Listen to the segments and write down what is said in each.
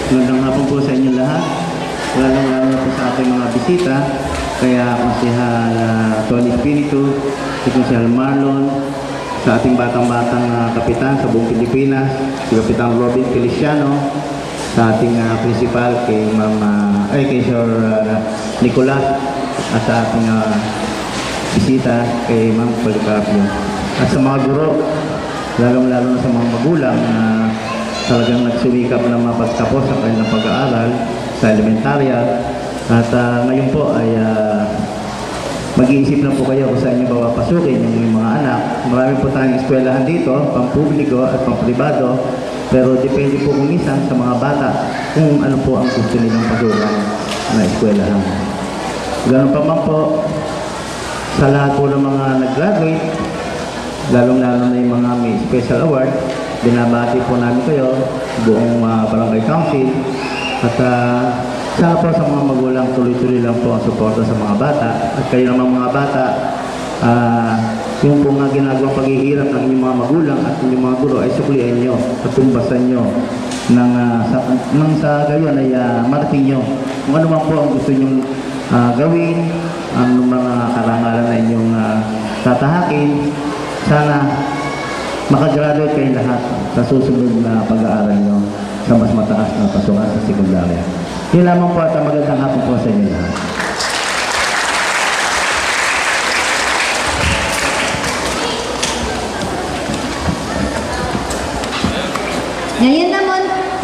Magandang hapon po sa inyo lahat. Lalong-lalo na po sa ating mga bisita. Kaya Konsehal Tony Espiritu, si Konsehal Marlon, sa ating batang-batang kapitan sa buong Pilipinas, si Kapitan Robin Feliciano, sa ating principal kay kay Sir Nicolas, at sa ating bisita kay Ma'am Policarpio. At sa mga guro, lalong-lalo na sa mga magulang na talagang nagsumikap na mapagtapos sa kanilang pag-aaral sa elementarya. At ngayon po ay mag-iisip lang po kayo kung saan nyo papasukin yung mga anak. Marami po tayong eskwelahan dito, pang-publiko at pang-pribado, pero depende po kumisan sa mga bata kung ano po ang gusto nilang pasukan na eskwelahan. Ganun pa man po sa lahat po ng mga nag-graduate, lalong-lalo na yung mga may special award, binabati po namin kayo, buong barangay council, at sana po sa mga magulang, tuloy-tuloy lang po ang suporta sa mga bata. At kayo naman mga bata, yung po nga ginagawang paghihirap ng inyong mga magulang at inyong mga guro ay suklian nyo at tumbasan nyo nang sa gayon ay marating nyo kung ano man po ang gusto nyong gawin, ang mga karangalan na inyong tatahakin. Sana makagraduate kayo lahat sa susunod na pag-aaral nyo sa mas mataas na pasukan sa sekundarya. Yun lamang po at magandang hapon po sa inyo lahat.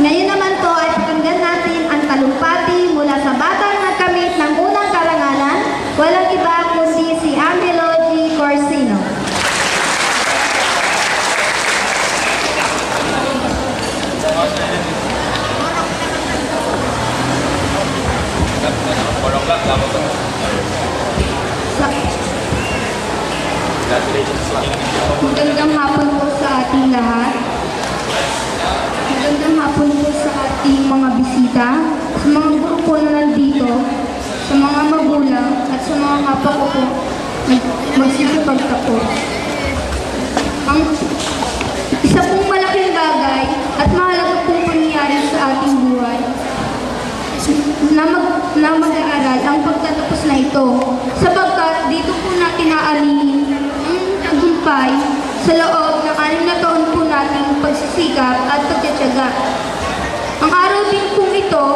Ngayon naman po ay pakinggan natin ang talumpati mula sa batang nagkamit ng unang karangalan, walang iba kundi si Angelo G. Corsino. Magandang hapon po sa ating lahat. Magandang hapon po sa ating mga bisita, sa mga grupo na nandito, sa mga magulang, at sa mga kapwa ko po magsisipagtapos. Ang isa pong malaking bagay at mahalaga pong pangyayari sa ating buhay na mag-aaral ang pagtatapos na ito, sapagkat dito po natin naaalinin ang tagumpay sa loob ng 6 na taon po nating pagsisikap at pagtitiyaga. Ang araw din pong ito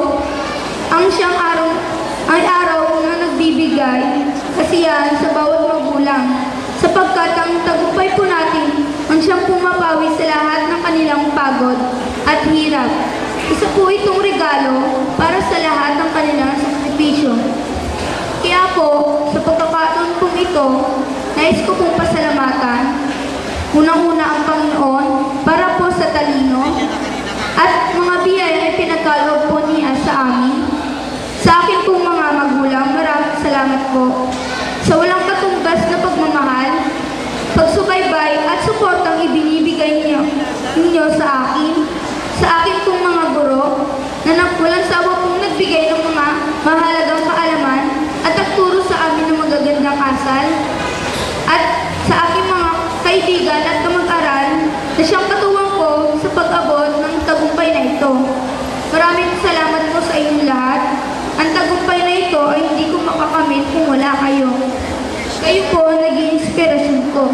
ay araw na nagbibigay kasiyahan sa bawat magulang, sapagkat ang tagumpay po natin ang siyang pumapawi sa lahat ng kanilang pagod at hirap. Isa po itong regalo para sa lahat ng kanilang sakripisyo. Kaya po, sa pagkakataon pong ito, nais ko pong pasalamatan unang-una ang Panginoon para po sa talino at mga biyaya na pinagkaloob po niya sa amin. Sa akin pong mga magulang, maraming salamat po sa walang katumbas na pagmamahal, pagsubaybay at suportang ibinibigay ninyo sa akin pong mga guro na walang sawa pong nagbigay ng mga mahalagang kaalaman at nagturo sa amin ng magagandang asal, at sa aking mga kaibigan at kamag-aral na siyang katuwang ko sa pag-abot ng tagumpay na ito. Maraming salamat po sa inyong lahat. Ang tagumpay na ito ay hindi ko makakamit kung wala kayo. Kayo po ang naging inspirasyon ko.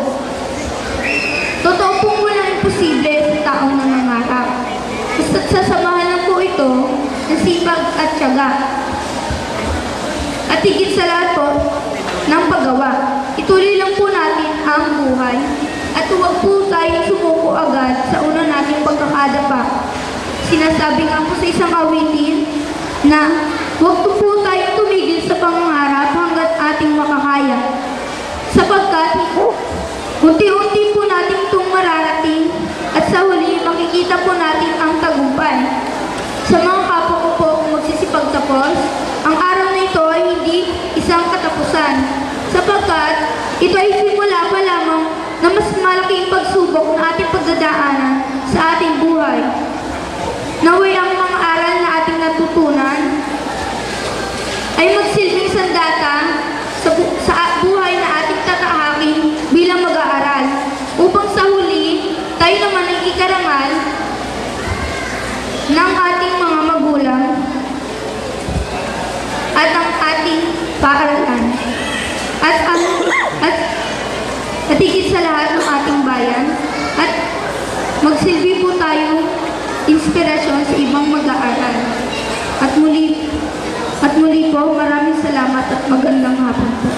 Totoo pong walang imposible sa taong nangangarap. Basta't sasamahan lang po ito ng sipag at tiyaga. At higit sa lahat po, ng paggawa. Ituloy lang po natin ang buhay at huwag po tayong sumuko agad sa una nating pagkakadapa. Sinasabi nga po sa isang awitin na huwag po tayong tumigil sa pangangarap hanggat ating makakaya. Sapagkat unti-unti po natin itong mararating at sa huli makikita po natin ang tagumpay. Sa mga kapwa ko po kung magsisipagtapos, ang araw na ito ay hindi isang katapusan, sapagkat ito ay simula pa lamang na mas malaking pagsubok na ating pagdadaanan sa ating buhay. Naway ang mga aral na ating natutunan ay magsilbing sandata sa buhay na ating tatahakin bilang mag-aaral, upang sa huli tayo naman ay ikarangal ng ating mga magulang. paaralan. At higit sa lahat ng ating bayan, at magsilbi po tayo inspirasyon sa ibang mag-aaral. At muli po, maraming salamat at magandang hapon po.